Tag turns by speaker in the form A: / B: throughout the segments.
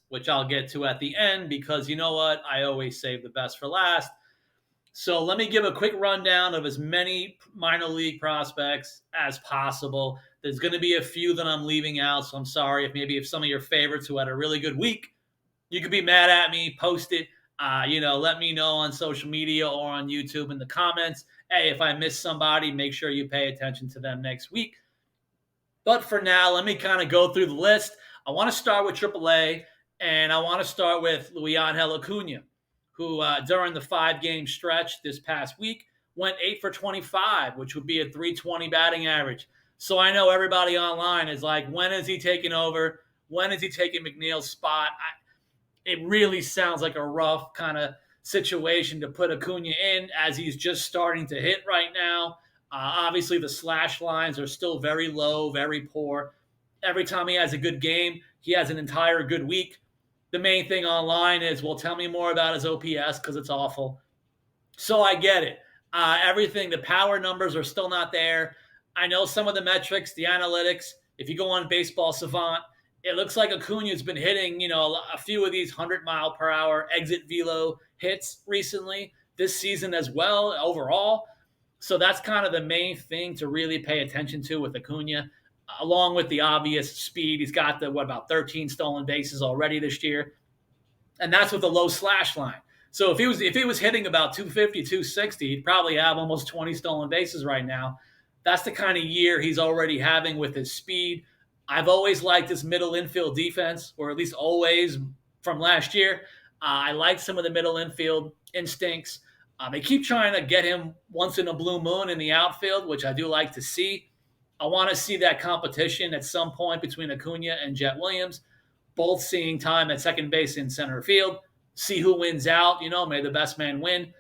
A: which I'll get to at the end because you know what? I always save the best for last. So let me give a quick rundown of as many minor league prospects as possible. There's going to be a few that I'm leaving out, so I'm sorry if some of your favorites who had a really good week, you could be mad at me, post it. Let me know on social media or on YouTube in the comments. Hey, if I miss somebody, make sure you pay attention to them next week. But for now, let me kind of go through the list. I want to start with AAA, and I want to start with Luisangel Acuna, who during the 5-game stretch this past week went 8 for 25, which would be a 320 batting average. So I know everybody online is like, when is he taking over? When is he taking McNeil's spot? It really sounds like a rough kind of situation to put Acuna in as he's just starting to hit right now. Obviously, the slash lines are still very low, very poor. Every time he has a good game, he has an entire good week. The main thing online is, well, tell me more about his OPS because it's awful. So I get it. Everything, the power numbers are still not there. I know some of the metrics, the analytics. If you go on Baseball Savant, it looks like Acuna's been hitting, a few of these 100-mile-per-hour exit velo hits recently this season as well overall. So that's kind of the main thing to really pay attention to with Acuna, along with the obvious speed. He's got about 13 stolen bases already this year, and that's with a low slash line. So if he was hitting about 250, 260, he'd probably have almost 20 stolen bases right now. That's the kind of year he's already having with his speed. I've always liked his middle infield defense, or at least always from last year. I like some of the middle infield instincts. They keep trying to get him once in a blue moon in the outfield, which I do like to see. I want to see that competition at some point between Acuna and Jet Williams, both seeing time at second base and center field. See who wins out. May the best man win.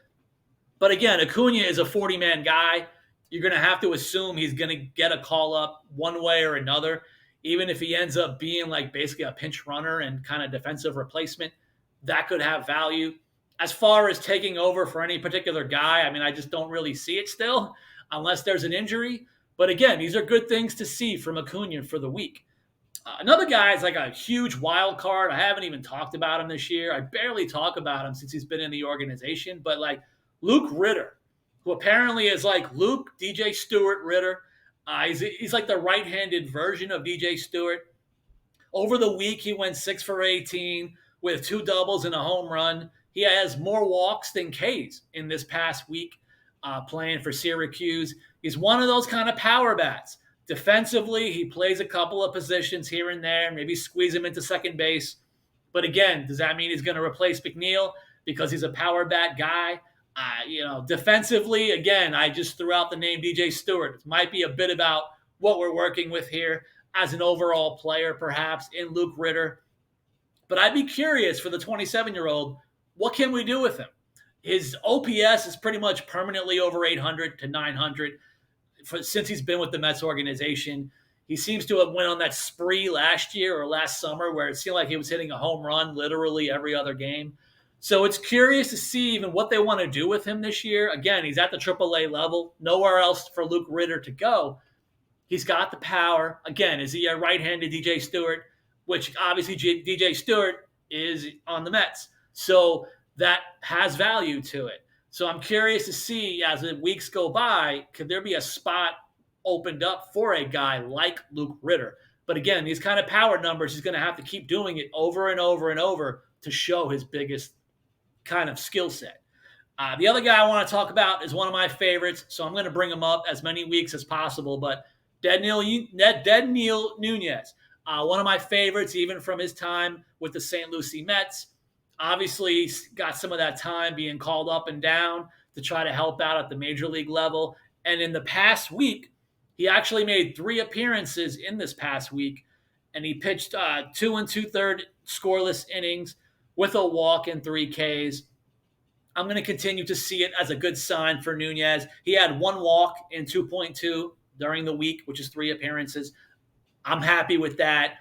A: But again, Acuna is a 40-man guy. You're going to have to assume he's going to get a call up one way or another, even if he ends up being like basically a pinch runner and kind of defensive replacement. That could have value. As far as taking over for any particular guy, I just don't really see it still unless there's an injury. But again, these are good things to see from Acuna for the week. Another guy is like a huge wild card. I haven't even talked about him this year. I barely talk about him since he's been in the organization. But like Luke Ritter, who apparently is like Luke DJ Stewart Ritter. He's like the right-handed version of DJ Stewart. Over the week, he went 6 for 18 with 2 doubles and a home run. He has more walks than Ks in this past week playing for Syracuse. He's one of those kind of power bats. Defensively, he plays a couple of positions here and there, maybe squeeze him into second base. But again, does that mean he's going to replace McNeil because he's a power bat guy? Defensively, again, I just threw out the name DJ Stewart. It might be a bit about what we're working with here as an overall player, perhaps, in Luke Ritter. But I'd be curious for the 27-year-old, what can we do with him? His OPS is pretty much permanently over 800 to 900 since he's been with the Mets organization. He seems to have went on that spree last year or last summer where it seemed like he was hitting a home run literally every other game. So it's curious to see even what they want to do with him this year. Again, he's at the AAA level. Nowhere else for Luke Ritter to go. He's got the power. Again, is he a right-handed DJ Stewart? Which obviously DJ Stewart is on the Mets. So that has value to it. So I'm curious to see as the weeks go by, could there be a spot opened up for a guy like Luke Ritter? But again, these kind of power numbers, he's going to have to keep doing it over and over and over to show his biggest kind of skill set. The other guy I want to talk about is one of my favorites, so I'm going to bring him up as many weeks as possible, but Deadneil Nunez, one of my favorites even from his time with the St. Lucie Mets. Obviously, he's got some of that time being called up and down to try to help out at the major league level. And in the past week, he actually made 3 appearances in this past week, and he pitched 2 2/3 scoreless innings with a walk and 3 Ks. I'm going to continue to see it as a good sign for Nunez. He had 1 walk in 2.2 during the week, which is 3 appearances. I'm happy with that.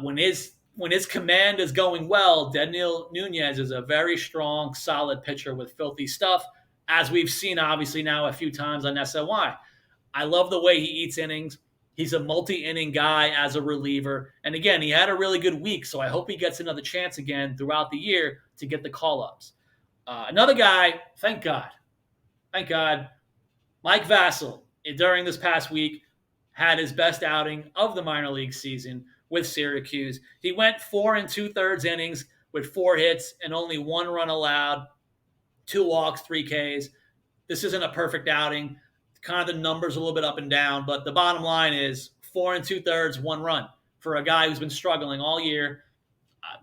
A: When his command is going well, Deadneil Nunez is a very strong, solid pitcher with filthy stuff, as we've seen obviously now a few times on SNY. I love the way he eats innings. He's a multi-inning guy as a reliever. And again, he had a really good week, so I hope he gets another chance again throughout the year to get the call-ups. Another guy, thank God, Mike Vasil, during this past week, had his best outing of the minor league season with Syracuse. He went 4 2/3 innings with 4 hits and only 1 run allowed, 2 walks, 3 Ks. This isn't a perfect outing. Kind of the numbers a little bit up and down, but the bottom line is 4 2/3, 1 run for a guy who's been struggling all year.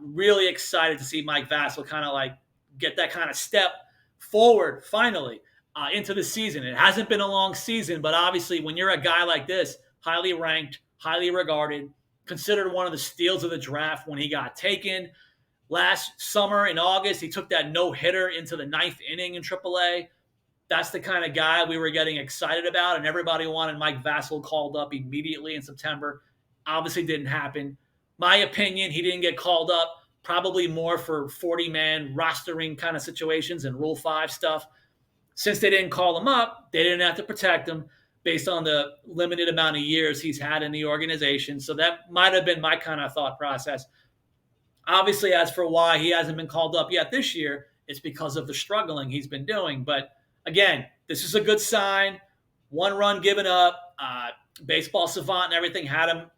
A: Really excited to see Mike Vasil kind of like get that kind of step forward finally into the season. It hasn't been a long season, but obviously when you're a guy like this, highly ranked, highly regarded, considered one of the steals of the draft when he got taken last summer in August, he took that no-hitter into the 9th inning in AAA. That's the kind of guy we were getting excited about, and everybody wanted Mike Vasil called up immediately in September. Obviously didn't happen. My opinion, he didn't get called up probably more for 40-man rostering kind of situations and Rule 5 stuff. Since they didn't call him up, they didn't have to protect him based on the limited amount of years he's had in the organization. So that might have been my kind of thought process. Obviously, as for why he hasn't been called up yet this year, it's because of the struggling he's been doing. But again, this is a good sign. 1 run given up. Baseball Savant and everything had him.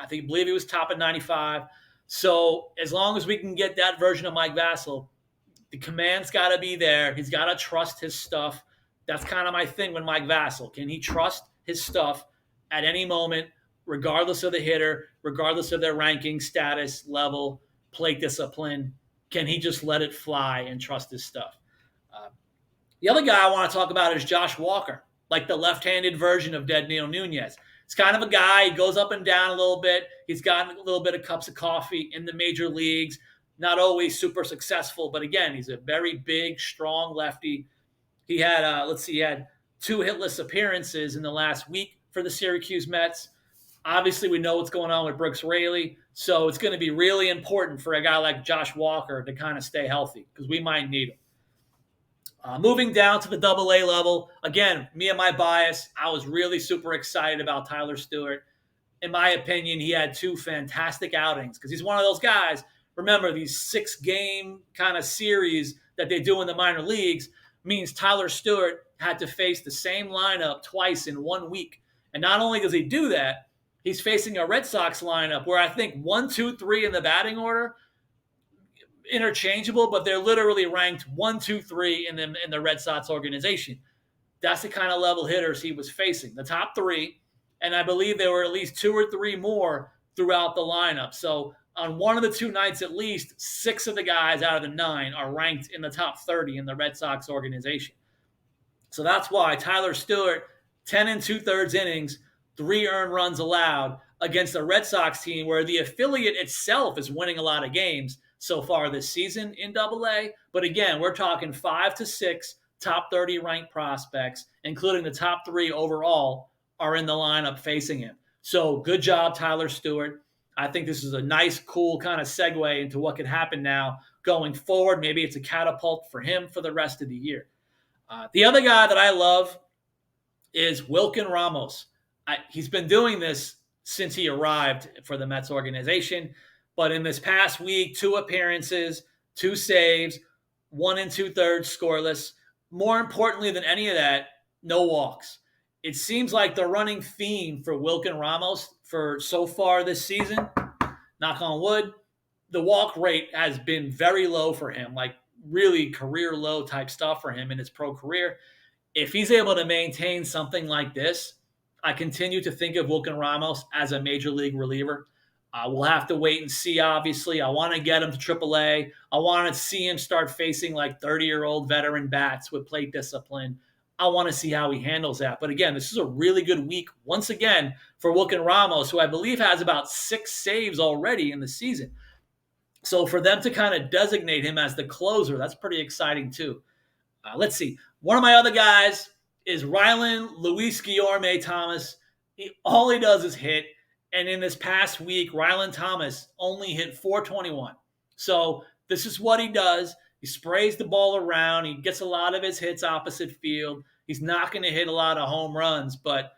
A: I believe he was top of 95. So as long as we can get that version of Mike Vasil, the command's got to be there. He's got to trust his stuff. That's kind of my thing with Mike Vasil. Can he trust his stuff at any moment, regardless of the hitter, regardless of their ranking, status, level, plate discipline? Can he just let it fly and trust his stuff? The other guy I want to talk about is Josh Walker, like the left-handed version of Dead Neil Nunez. It's kind of a guy, he goes up and down a little bit. He's gotten a little bit of cups of coffee in the major leagues. Not always super successful, but again, he's a very big, strong lefty. He had, he had 2 hitless appearances in the last week for the Syracuse Mets. Obviously, we know what's going on with Brooks Raley, so it's going to be really important for a guy like Josh Walker to kind of stay healthy because we might need him. Moving down to the AA level, again, me and my bias, I was really super excited about Tyler Stewart. In my opinion, he had 2 fantastic outings because he's one of those guys. Remember, these 6-game kind of series that they do in the minor leagues means Tyler Stewart had to face the same lineup twice in 1 week. And not only does he do that, he's facing a Red Sox lineup where I think 1, 2, 3 in the batting order interchangeable, but they're literally ranked 1, 2, 3 in the Red Sox organization. That's the kind of level hitters he was facing. The top 3, and I believe there were at least 2 or 3 more throughout the lineup. So on one of the 2 nights at least, 6 of the guys out of the 9 are ranked in the top 30 in the Red Sox organization. So that's why Tyler Stewart, 10 2/3 innings, 3 earned runs allowed against a Red Sox team where the affiliate itself is winning a lot of games so far this season in AA. But again, we're talking 5 to 6 top 30 ranked prospects, including the top 3 overall, are in the lineup facing him. So good job, Tyler Stewart. I think this is a nice, cool kind of segue into what could happen now going forward. Maybe it's a catapult for him for the rest of the year. The other guy that I love is Wilkin Ramos. He's been doing this since he arrived for the Mets organization. But in this past week, 2 appearances, 2 saves, 1 2/3 scoreless. More importantly than any of that, no walks. It seems like the running theme for Wilkin Ramos for so far this season, knock on wood, the walk rate has been very low for him, like really career low type stuff for him in his pro career. If he's able to maintain something like this, I continue to think of Wilkin Ramos as a major league reliever. We'll have to wait and see, obviously. I want to get him to AAA. I want to see him start facing like 30-year-old veteran bats with plate discipline. I want to see how he handles that. But again, this is a really good week, once again, for Wilkin Ramos, who I believe has about 6 saves already in the season. So for them to kind of designate him as the closer, that's pretty exciting too. Let's see. One of my other guys is Rylan Luis Guillorme Thomas. All he does is hit. And in this past week, Rylan Thomas only hit .421. So this is what he does. He sprays the ball around. He gets a lot of his hits opposite field. He's not going to hit a lot of home runs, but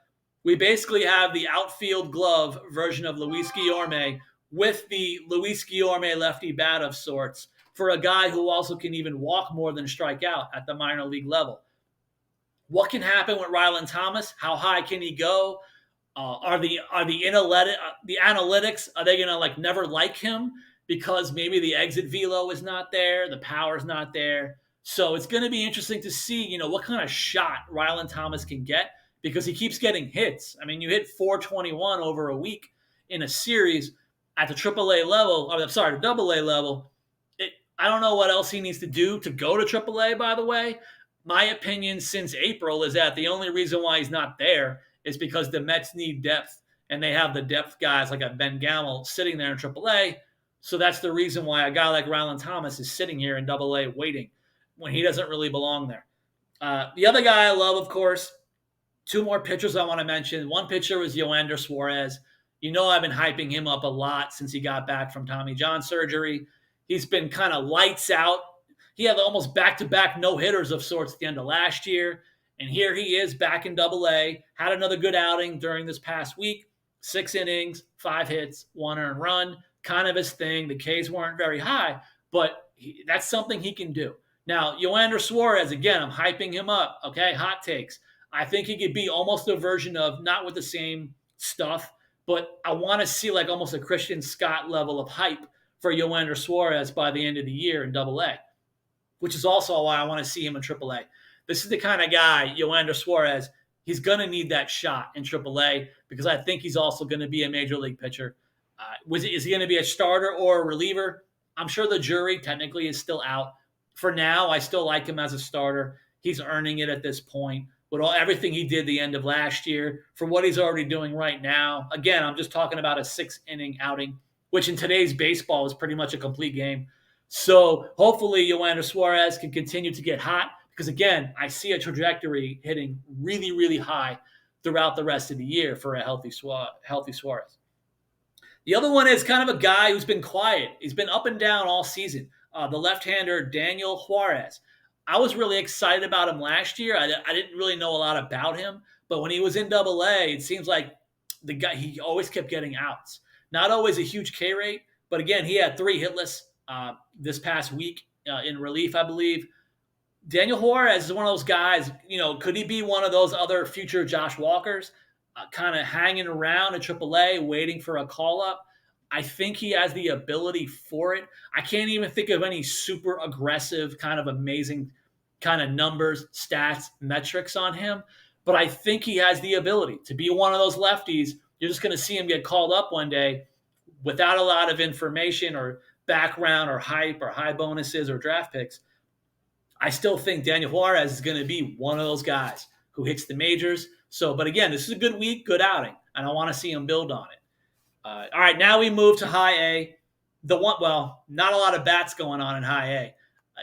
A: We basically have the outfield glove version of Luis Guillorme with the Luis Guillorme lefty bat of sorts for a guy who also can even walk more than strike out at the minor league level. What can happen with Rylan Thomas? How high can he go? Are the analytics, are they gonna like never like him because maybe the exit velo is not there, the power's not there? So it's going to be interesting to see, what kind of shot Rylan Thomas can get because he keeps getting hits. I mean, you hit 421 over a week in a series at the AAA level, or I'm sorry, the AA level. I don't know what else he needs to do to go to AAA. By the way, my opinion since April is that the only reason why he's not there is because the Mets need depth, and they have the depth guys like a Ben Gamel sitting there in AAA. So that's the reason why a guy like Rylan Thomas is sitting here in AA waiting when he doesn't really belong there. The other guy I love, of course, two more pitchers I want to mention. One pitcher was Yoander Suarez. I've been hyping him up a lot since he got back from Tommy John surgery. He's been kind of lights out. He had almost back-to-back no-hitters of sorts at the end of last year. And here he is back in AA. Had another good outing during this past week. 6 innings, 5 hits, 1 earned run. Kind of his thing. The Ks weren't very high, but that's something he can do. Now, Yoander Suarez, again, I'm hyping him up. Okay, hot takes. I think he could be almost a version of, not with the same stuff, but I want to see like almost a Christian Scott level of hype for Yoander Suarez by the end of the year in AA, which is also why I want to see him in AAA. This is the kind of guy, Yoander Suarez, he's going to need that shot in AAA because I think he's also going to be a major league pitcher. Is he going to be a starter or a reliever? I'm sure the jury technically is still out. For now, I still like him as a starter. He's earning it at this point with everything he did the end of last year for what he's already doing right now. Again, I'm just talking about a 6-inning outing, which in today's baseball is pretty much a complete game. So hopefully Yoander Suarez can continue to get hot because, again, I see a trajectory hitting really, really high throughout the rest of the year for a healthy Suarez. The other one is kind of a guy who's been quiet. He's been up and down all season. The left-hander Daniel Juarez. I was really excited about him last year. I didn't really know a lot about him, but when he was in AA, it seems like he always kept getting outs. Not always a huge K rate, but again, he had 3 hitless this past week in relief, I believe. Daniel Juarez is one of those guys, could he be one of those other future Josh Walkers, kind of hanging around at AAA, waiting for a call-up? I think he has the ability for it. I can't even think of any super aggressive, kind of amazing kind of numbers, stats, metrics on him, but I think he has the ability to be one of those lefties. You're just going to see him get called up one day without a lot of information or background or hype or high bonuses or draft picks. I still think Daniel Juarez is going to be one of those guys who hits the majors. So, but again, this is a good week, good outing, and I want to see him build on it. All right, now we move to high A. Not a lot of bats going on in high A,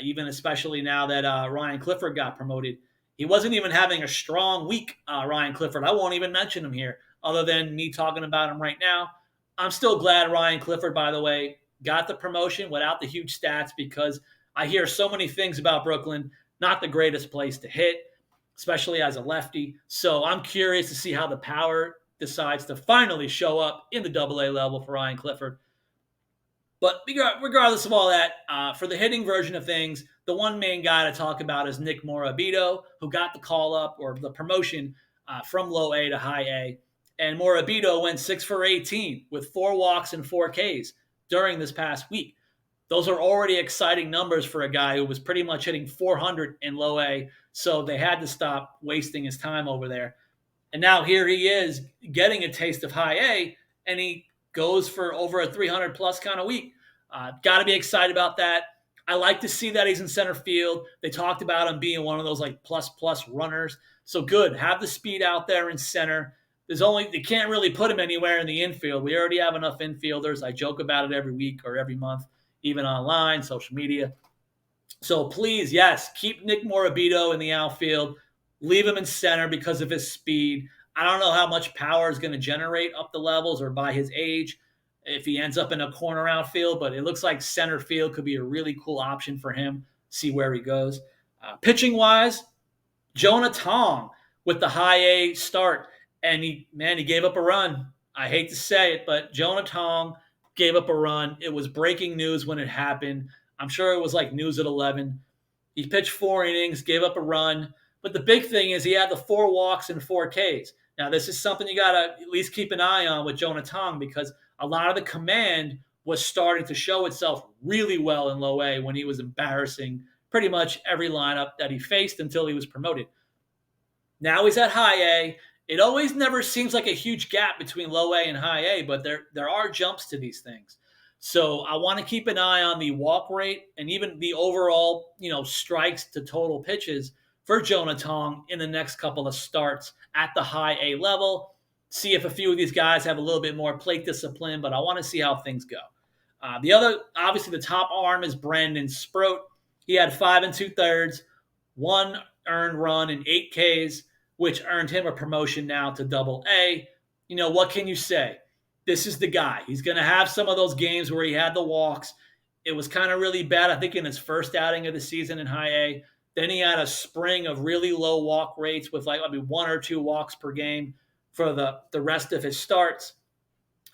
A: even especially now that Ryan Clifford got promoted. He wasn't even having a strong week, Ryan Clifford. I won't even mention him here other than me talking about him right now. I'm still glad Ryan Clifford, by the way, got the promotion without the huge stats because I hear so many things about Brooklyn, not the greatest place to hit, especially as a lefty. So I'm curious to see how the power decides to finally show up in the AA level for Ryan Clifford. But regardless of all that, for the hitting version of things, the one main guy to talk about is Nick Morabito, who got the call-up or the promotion from low A to high A. And Morabito went 6 for 18 with 4 walks and 4 Ks during this past week. Those are already exciting numbers for a guy who was pretty much hitting 400 in low A, so they had to stop wasting his time over there. And now here he is getting a taste of high A, and he goes for over a 300-plus kind of week. Got to be excited about that. I like to see that he's in center field. They talked about him being one of those like plus runners. So good. Have the speed out there in center. They can't really put him anywhere in the infield. We already have enough infielders. I joke about it every week or every month, even online, social media. So please, yes, keep Nick Morabito in the outfield. Leave him in center because of his speed. I don't know how much power is going to generate up the levels or by his age if he ends up in a corner outfield, but it looks like center field could be a really cool option for him. See where he goes. Pitching-wise, Jonah Tong with the high A start. And he gave up a run. I hate to say it, but Jonah Tong gave up a run. It was breaking news when it happened. I'm sure it was like news at 11. He pitched 4 innings, gave up a run. But the big thing is he had the 4 walks and 4 Ks. Now, this is something you got to at least keep an eye on with Jonah Tong because a lot of the command was starting to show itself really well in low A when he was embarrassing pretty much every lineup that he faced until he was promoted. Now he's at high A. It always never seems like a huge gap between low A and high A, but there are jumps to these things. So I want to keep an eye on the walk rate and even the overall, strikes to total pitches for Jonah Tong in the next couple of starts at the high A level. See if a few of these guys have a little bit more plate discipline, but I want to see how things go. The other, obviously, the top arm is Brandon Sproat. He had 5 2/3, 1 earned run and 8 Ks, which earned him a promotion now to Double A. What can you say? This is the guy. He's going to have some of those games where he had the walks. It was kind of really bad, I think, in his first outing of the season in high A. Then he had a spring of really low walk rates with 1 or 2 walks per game for the rest of his starts.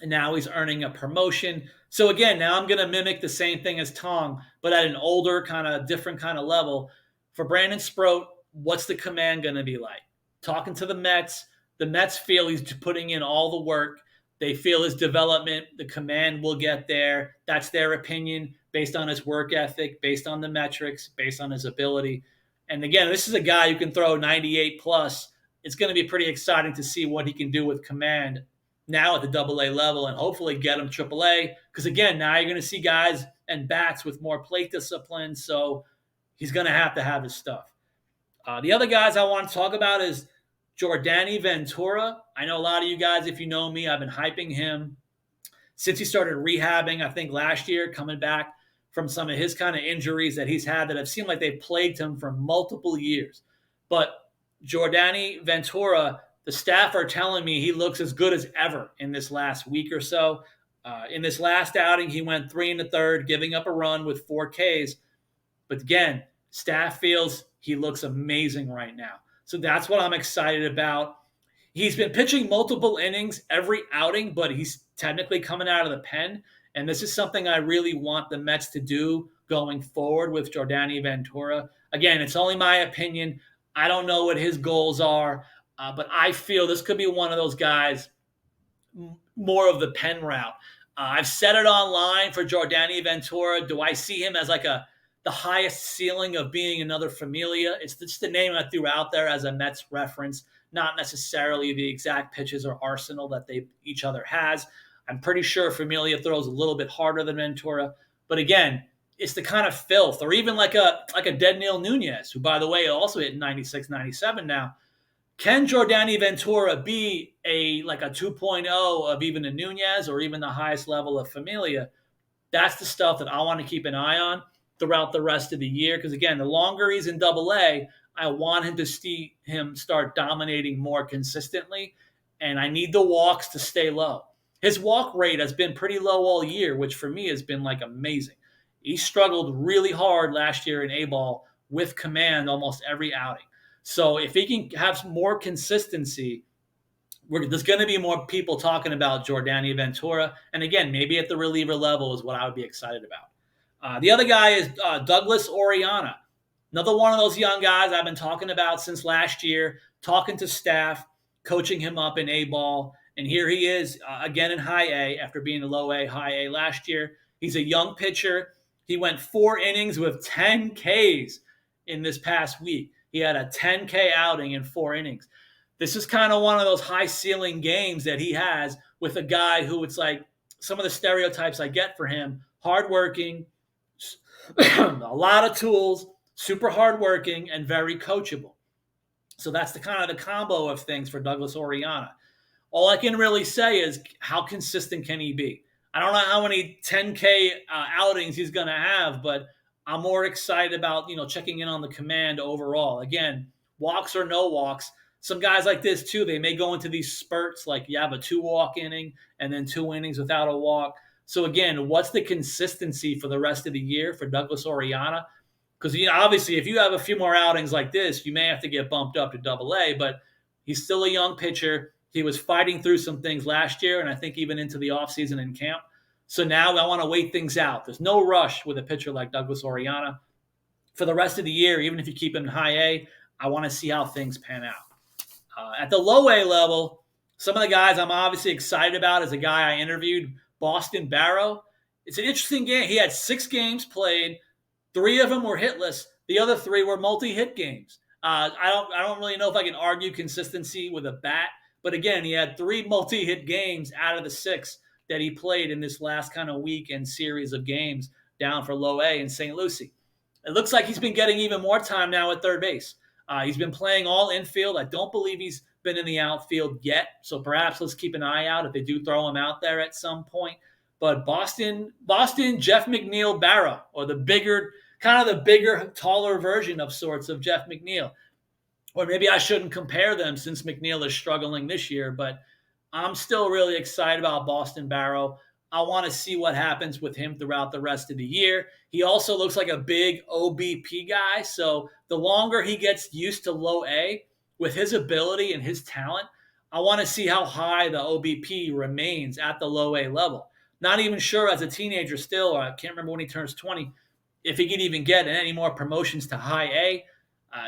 A: And now he's earning a promotion. So again, now I'm going to mimic the same thing as Tong, but at an older, kind of different kind of level. For Brandon Sproat, what's the command going to be like? Talking to the Mets feel he's putting in all the work. They feel his development, the command will get there. That's their opinion based on his work ethic, based on the metrics, based on his ability. And again, this is a guy who can throw 98 plus. It's going to be pretty exciting to see what he can do with command now at the Double A level and hopefully get him Triple A. Because again, now you're going to see guys and bats with more plate discipline. So he's going to have his stuff. The other guys I want to talk about is Jordany Ventura. I know a lot of you guys, if you know me, I've been hyping him since he started rehabbing, I think last year, coming back from some of his kind of injuries that he's had that have seemed like they've plagued him for multiple years. But Jordany Ventura, the staff are telling me he looks as good as ever in this last week or so. In this last outing, he went 3 1/3, giving up a run with 4 Ks. But again, staff feels he looks amazing right now. So that's what I'm excited about. He's been pitching multiple innings every outing, but he's technically coming out of the pen. And this is something I really want the Mets to do going forward with Jordany Ventura. Again, it's only my opinion. I don't know what his goals are, but I feel this could be one of those guys, more of the pen route. I've said it online for Jordany Ventura. Do I see him as the highest ceiling of being another Familia? It's just the name I threw out there as a Mets reference, not necessarily the exact pitches or arsenal that each other has. I'm pretty sure Familia throws a little bit harder than Ventura. But again, it's the kind of filth, or even like a Dead Neil Nunez, who, by the way, also hit 96, 97 now. Can Jordany Ventura be a 2.0 of even a Nunez or even the highest level of Familia? That's the stuff that I want to keep an eye on throughout the rest of the year. Because again, the longer he's in Double A, I want him to see him start dominating more consistently. And I need the walks to stay low. His walk rate has been pretty low all year, which for me has been amazing. He struggled really hard last year in A-ball with command almost every outing. So if he can have more consistency, there's going to be more people talking about Jordany Ventura. And again, maybe at the reliever level is what I would be excited about. The other guy is Douglas Oriana. Another one of those young guys I've been talking about since last year, talking to staff, coaching him up in A-ball. And here he is again in high A after being in low A, high A last year. He's a young pitcher. He went 4 innings with 10 Ks in this past week. He had a 10K outing in 4 innings. This is kind of one of those high ceiling games that he has with a guy who it's like some of the stereotypes I get for him: hardworking, a lot of tools, super hardworking, and very coachable. So that's the kind of the combo of things for Douglas Oriana. All I can really say is how consistent can he be? I don't know how many 10K outings he's going to have, but I'm more excited about, checking in on the command overall. Again, walks or no walks. Some guys like this too, they may go into these spurts like you have a 2-walk inning and then 2 innings without a walk. So again, what's the consistency for the rest of the year for Douglas Oriana? Because obviously if you have a few more outings like this, you may have to get bumped up to Double A, but he's still a young pitcher. He was fighting through some things last year, and I think even into the offseason in camp. So now I want to wait things out. There's no rush with a pitcher like Douglas Oriana. For the rest of the year, even if you keep him in high A, I want to see how things pan out. At the low A level, some of the guys I'm obviously excited about is a guy I interviewed, Boston Barrow. It's an interesting game. He had 6 games played. 3 of them were hitless. The other 3 were multi-hit games. I don't really know if I can argue consistency with a bat, but again, he had 3 multi-hit games out of the 6 that he played in this last kind of week and series of games down for low A in St. Lucie. It looks like he's been getting even more time now at third base. He's been playing all infield. I don't believe he's been in the outfield yet, so perhaps let's keep an eye out if they do throw him out there at some point. But Boston, Jeff McNeil Barrow, or the bigger, taller version of sorts of Jeff McNeil. Or maybe I shouldn't compare them since McNeil is struggling this year, but I'm still really excited about Boston Barrow. I want to see what happens with him throughout the rest of the year. He also looks like a big OBP guy, so the longer he gets used to low A with his ability and his talent, I want to see how high the OBP remains at the low A level. Not even sure as a teenager still, or I can't remember when he turns 20, if he could even get any more promotions to high A.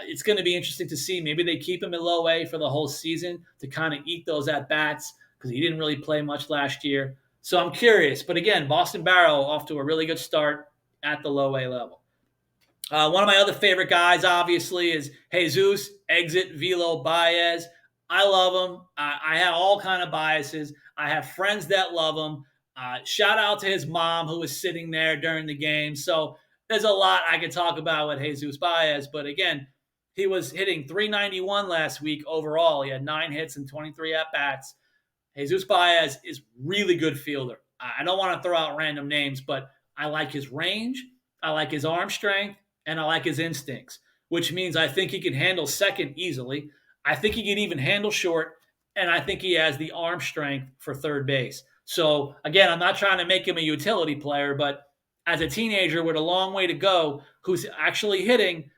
A: It's going to be interesting to see. Maybe they keep him in low A for the whole season to kind of eat those at-bats because he didn't really play much last year. So I'm curious. But again, Boston Barrow off to a really good start at the low A level. One of my other favorite guys, obviously, is Jesus Exit Velo Baez. I love him. I have all kind of biases. I have friends that love him. Shout out to his mom who was sitting there during the game. So there's a lot I could talk about with Jesus Baez. But again, he was hitting .391 last week overall. He had 9 hits and 23 at-bats. Jesus Baez is really good fielder. I don't want to throw out random names, but I like his range, I like his arm strength, and I like his instincts, which means I think he can handle second easily. I think he can even handle short, and I think he has the arm strength for third base. So, again, I'm not trying to make him a utility player, but as a teenager with a long way to go who's actually hitting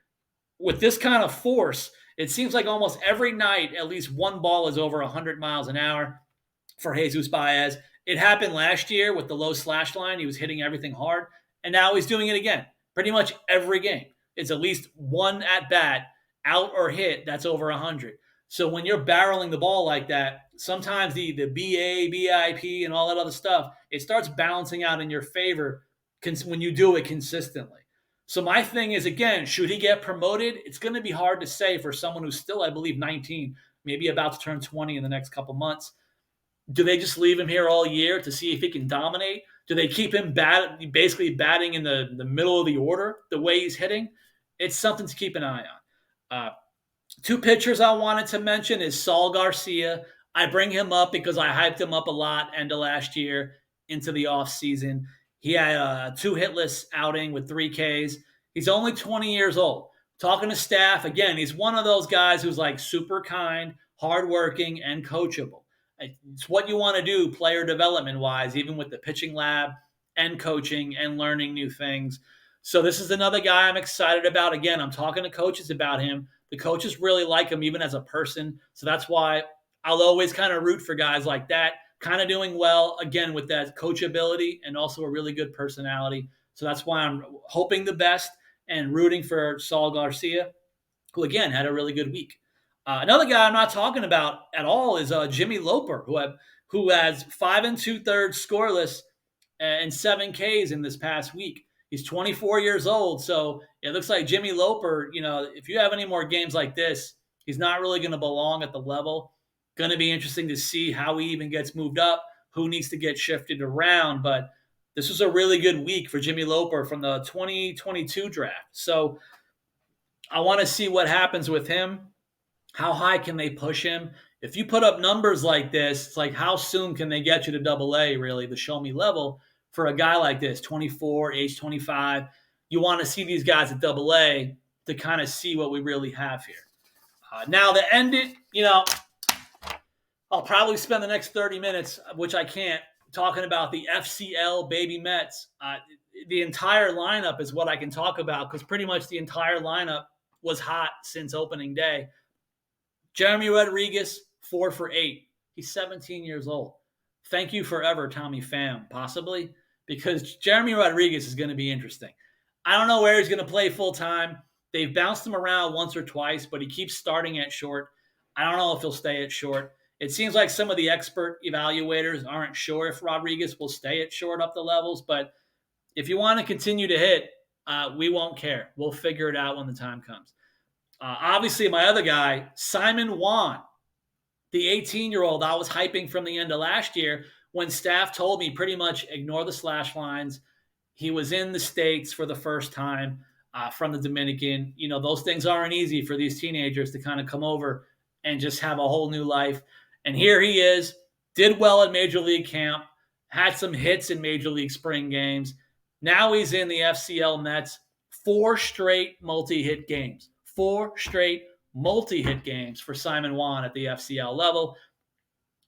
A: with this kind of force, it seems like almost every night at least one ball is over 100 miles an hour for Jesus Baez. It happened last year with the low slash line. He was hitting everything hard, and now he's doing it again. Pretty much every game. It's at least one at-bat, out or hit, that's over 100. So when you're barreling the ball like that, sometimes the BA, BIP, and all that other stuff, it starts balancing out in your favor when you do it consistently. So my thing is, again, should he get promoted? It's going to be hard to say for someone who's still, I believe, 19, maybe about to turn 20 in the next couple months. Do they just leave him here all year to see if he can dominate? Do they keep him basically batting in the middle of the order the way he's hitting? It's something to keep an eye on. 2 pitchers I wanted to mention is Saul Garcia. I bring him up because I hyped him up a lot end of last year into the offseason. He had a 2 hitless outing with 3 Ks. He's only 20 years old. Talking to staff, again, he's one of those guys who's like super kind, hardworking, and coachable. It's what you want to do player development-wise, even with the pitching lab and coaching and learning new things. So this is another guy I'm excited about. Again, I'm talking to coaches about him. The coaches really like him even as a person. So that's why I'll always kind of root for guys like that, kind of doing well, again, with that coachability and also a really good personality. So that's why I'm hoping the best and rooting for Saul Garcia, who, again, had a really good week. Another guy I'm not talking about at all is Jimmy Loper, who has 5 2/3 scoreless and 7 Ks in this past week. He's 24 years old, so it looks like Jimmy Loper, if you have any more games like this, he's not really going to belong at the level. Going to be interesting to see how he even gets moved up, who needs to get shifted around. But this was a really good week for Jimmy Loper from the 2022 draft. So I want to see what happens with him. How high can they push him? If you put up numbers like this, it's like how soon can they get you to AA, really, the show me level for a guy like this, 24, age 25. You want to see these guys at AA to kind of see what we really have here. Now, to end it, I'll probably spend the next 30 minutes, which I can't, talking about the FCL baby Mets. The entire lineup is what I can talk about because pretty much the entire lineup was hot since opening day. Jeremy Rodriguez, 4 for 8. He's 17 years old. Thank you forever, Tommy Pham, possibly, because Jeremy Rodriguez is going to be interesting. I don't know where he's going to play full time. They've bounced him around once or twice, but he keeps starting at short. I don't know if he'll stay at short. It seems like some of the expert evaluators aren't sure if Rodriguez will stay at short up the levels, but if you want to continue to hit, we won't care. We'll figure it out when the time comes. Obviously, my other guy, Simon Juan, the 18-year-old I was hyping from the end of last year when staff told me pretty much ignore the slash lines. He was in the States for the first time from the Dominican. You know, those things aren't easy for these teenagers to kind of come over and just have a whole new life. And here he is, did well at Major League Camp, had some hits in Major League Spring games. Now he's in the FCL Mets, 4 straight multi-hit games. 4 straight multi-hit games for Simon Juan at the FCL level.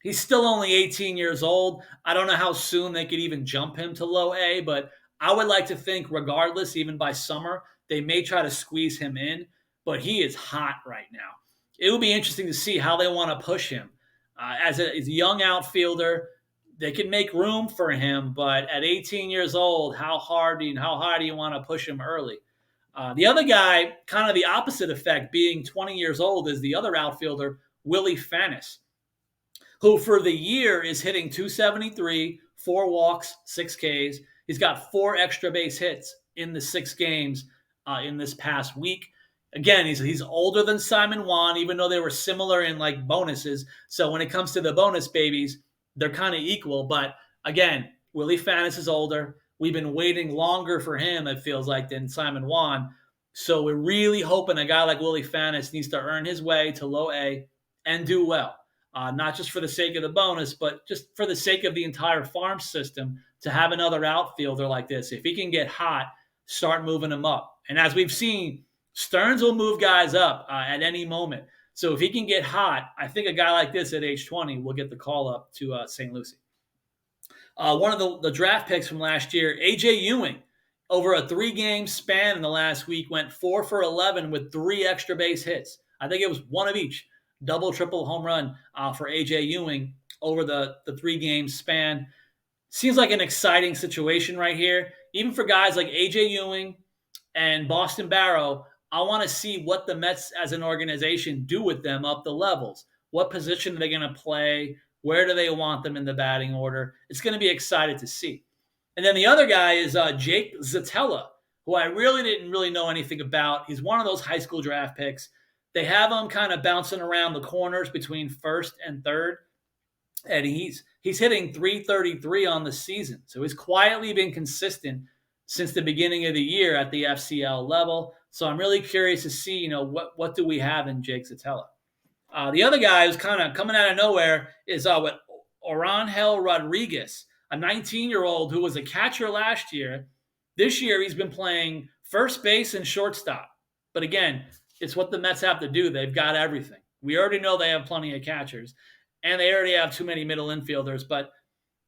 A: He's still only 18 years old. I don't know how soon they could even jump him to low A, but I would like to think regardless, even by summer, they may try to squeeze him in, but he is hot right now. It will be interesting to see how they want to push him. As a young outfielder, they can make room for him, but at 18 years old, how high do you want to push him early? The other guy, kind of the opposite effect, being 20 years old, is the other outfielder, Willie Fanis, who for the year is hitting 273, 4 walks, 6 Ks. He's got 4 extra base hits in the 6 games in this past week. Again, he's older than Simon Juan, even though they were similar in like bonuses. So when it comes to the bonus babies, they're kind of equal. But again, Willie Fanis is older. We've been waiting longer for him, it feels like, than Simon Juan. So we're really hoping a guy like Willie Fanis needs to earn his way to low A and do well. Not just for the sake of the bonus, but just for the sake of the entire farm system to have another outfielder like this. If he can get hot, start moving him up. And as we've seen, Stearns will move guys up at any moment. So if he can get hot, I think a guy like this at age 20 will get the call up to St. Lucie. One of the draft picks from last year, A.J. Ewing, over a 3-game span in the last week, went 4 for 11 with 3 extra base hits. I think it was one of each, double, triple home run for A.J. Ewing over the 3-game span. Seems like an exciting situation right here. Even for guys like A.J. Ewing and Boston Barrow, I want to see what the Mets as an organization do with them up the levels. What position are they going to play? Where do they want them in the batting order? It's going to be exciting to see. And then the other guy is Jake Zatella, who I really didn't know anything about. He's one of those high school draft picks. They have him kind of bouncing around the corners between first and third. And he's hitting 333 on the season. So he's quietly been consistent since the beginning of the year at the FCL level. So I'm really curious to see, what do we have in Jake Zatella. The other guy who's kind of coming out of nowhere is Orangel Rodriguez, a 19-year-old who was a catcher last year. This year he's been playing first base and shortstop. But again, it's what the Mets have to do. They've got everything. We already know they have plenty of catchers, and they already have too many middle infielders, but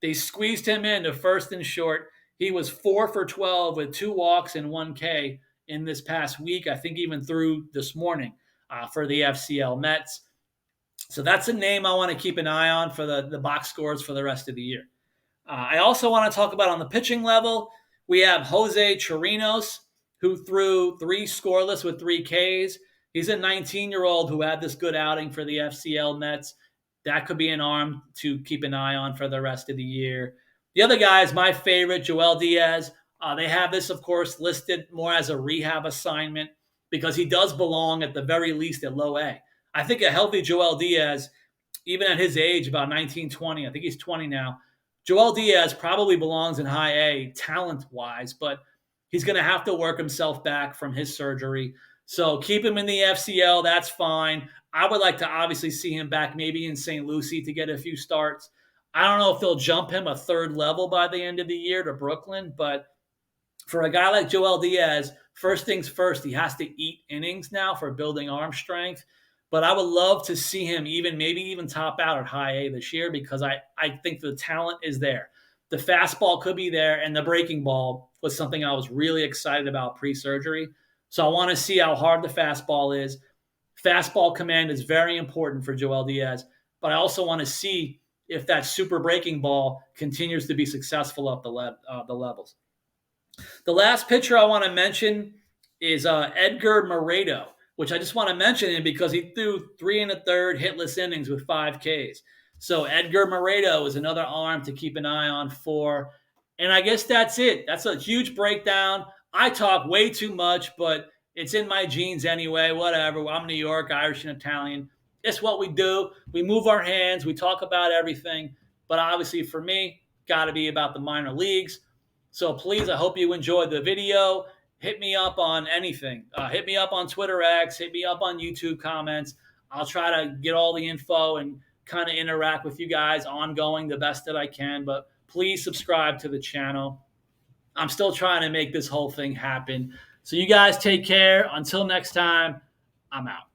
A: they squeezed him into first and short. He was 4 for 12 with 2 walks and 1 K in this past week, I think even through this morning for the FCL Mets. So that's a name I want to keep an eye on for the box scores for the rest of the year. I also want to talk about on the pitching level, we have Jose Chirinos, who threw 3 scoreless with 3 Ks. He's a 19-year-old who had this good outing for the FCL Mets. That could be an arm to keep an eye on for the rest of the year. The other guy is my favorite, Joel Diaz. They have this, of course, listed more as a rehab assignment because he does belong at the very least at low A. I think a healthy Joel Diaz, even at his age, about 19, 20, I think he's 20 now, Joel Diaz probably belongs in high A talent-wise, but he's going to have to work himself back from his surgery. So keep him in the FCL, that's fine. I would like to obviously see him back maybe in St. Lucie to get a few starts. I don't know if they'll jump him a 3rd level by the end of the year to Brooklyn, but for a guy like Joel Diaz, first things first, he has to eat innings now for building arm strength. But I would love to see him maybe even top out at high A this year because I think the talent is there. The fastball could be there, and the breaking ball was something I was really excited about pre-surgery. So I want to see how hard the fastball is. Fastball command is very important for Joel Diaz. but I also want to see if that super breaking ball continues to be successful up the levels. The last pitcher I want to mention is Edgar Moreto, which I just want to mention him because he threw 3 1/3 hitless innings with 5 Ks. So Edgar Moreto is another arm to keep an eye on for. And I guess that's it. That's a huge breakdown. I talk way too much, but it's in my genes anyway. Whatever. I'm New York, Irish, and Italian. It's what we do. We move our hands. We talk about everything. But obviously, for me, got to be about the minor leagues. So please, I hope you enjoyed the video. Hit me up on anything. Hit me up on Twitter X. Hit me up on YouTube comments. I'll try to get all the info and kind of interact with you guys ongoing the best that I can. But please subscribe to the channel. I'm still trying to make this whole thing happen. So you guys take care. Until next time, I'm out.